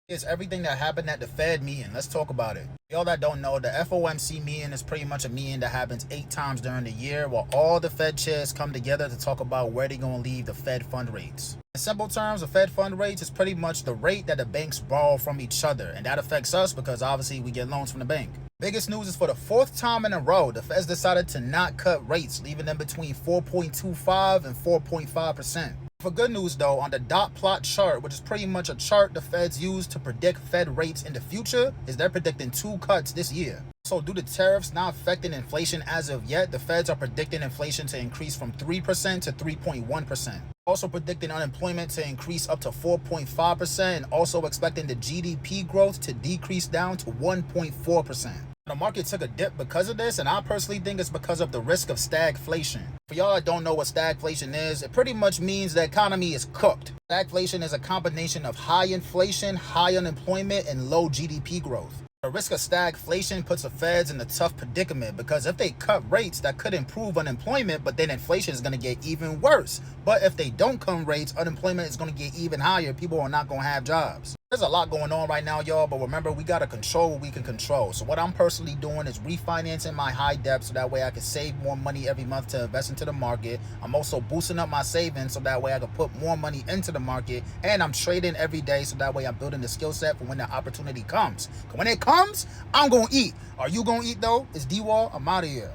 It's everything that happened at the Fed meeting. Let's talk about it. Y'all that don't know, the FOMC meeting is pretty much a meeting that happens 8 times during the year where all the Fed chairs come together to talk about where they're going to leave the Fed fund rates. In simple terms, the Fed fund rates is pretty much the rate that the banks borrow from each other, and that affects us because obviously we get loans from the bank. Biggest news is for the 4th time in a row, the Feds decided to not cut rates, leaving them between 4.25 and 4.5%. For good news though, on the dot plot chart, which is pretty much a chart the Feds use to predict Fed rates in the future, is they're predicting 2 cuts this year. So due to tariffs not affecting inflation as of yet, the Feds are predicting inflation to increase from 3% to 3.1%. Also predicting unemployment to increase up to 4.5% and also expecting the GDP growth to decrease down to 1.4%. The market took a dip because of this, and I personally think it's because of the risk of stagflation. For y'all that don't know what stagflation is, it pretty much means the economy is cooked. Stagflation is a combination of high inflation, high unemployment, and low GDP growth. The risk of stagflation puts the Feds in a tough predicament because if they cut rates, that could improve unemployment, but then inflation is going to get even worse. But if they don't cut rates, unemployment is going to get even higher. People are not going to have jobs. There's a lot going on right now, y'all, but remember, we got to control what we can control. So what I'm personally doing is refinancing my high debt so that way I can save more money every month to invest into the market. I'm also boosting up my savings so that way I can put more money into the market. And I'm trading every day so that way I'm building the skill set for when the opportunity comes. When it comes, I'm going to eat. Are you going to eat, though? It's D-Wall. I'm out of here.